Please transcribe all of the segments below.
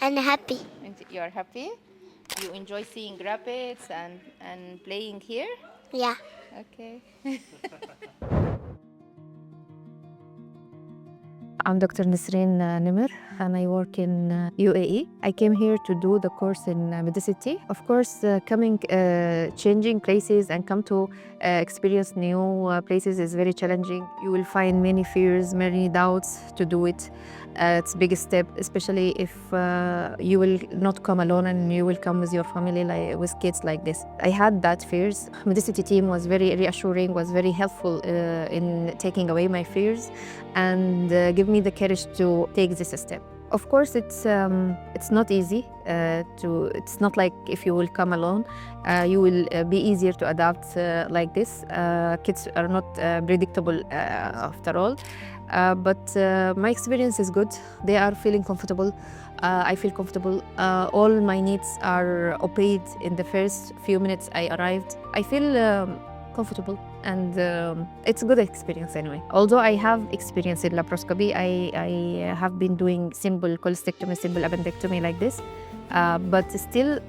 and happy. And you are happy? You enjoy seeing rabbits and playing here? Yeah. Okay. I'm Dr. Nessrein Nimr, and I work in UAE. I came here to do the course in Medicity. Of course, changing places and come to experience new places is very challenging. You will find many fears, many doubts to do it. It's a big step, especially if you will not come alone and you will come with your family, like with kids like this. I had that fears. Medicity team was very reassuring, was very helpful in taking away my fears and give me the courage to take this step. Of course, it's not easy. It's not like if you will come alone, you will be easier to adapt like this. Kids are not predictable after all. But my experience is good. They are feeling comfortable. I feel comfortable. All my needs are obeyed in the first few minutes I arrived. I feel comfortable, and it's a good experience anyway. Although I have experience in laparoscopy, I have been doing simple cholecystectomy, simple appendectomy like this. But still,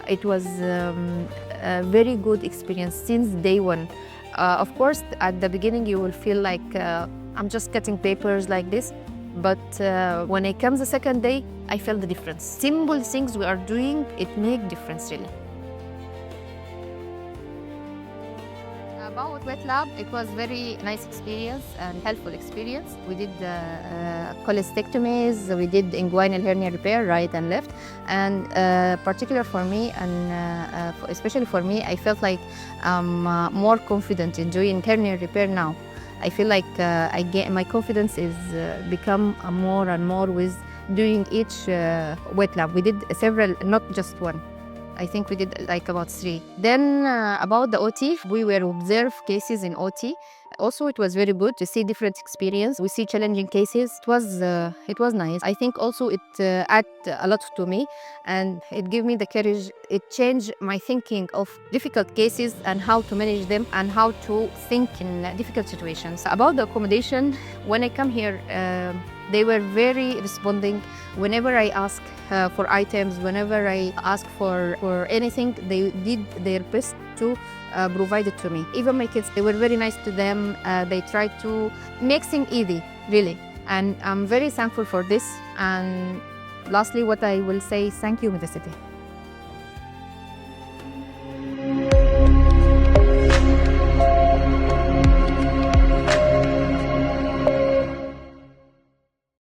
it was a very good experience since day one. Of course, at the beginning, you will feel like I'm just cutting papers like this. But when I come the second day, I felt the difference. Simple things we are doing, it make difference really. About wet lab, it was very nice experience and helpful experience. We did cholecystectomies, we did inguinal hernia repair, right and left. And particular for me, and especially for me, I felt like I'm more confident in doing hernia repair now. I feel like my confidence is become more and more with doing each wet lab. We did several, not just one. I think we did like about 3. Then about the OT, we were observe cases in OT. Also, it was very good to see different experience. We see challenging cases. It was nice. I think also it added a lot to me, and it gave me the courage. It changed my thinking of difficult cases and how to manage them and how to think in difficult situations. About the accommodation, when I come here, they were very responding. Whenever I ask for items, whenever I ask for anything, they did their best to provide it to me. Even my kids, they were very nice to them. They tried to make things easy, really. And I'm very thankful for this. And lastly, what I will say, thank you, Medicity.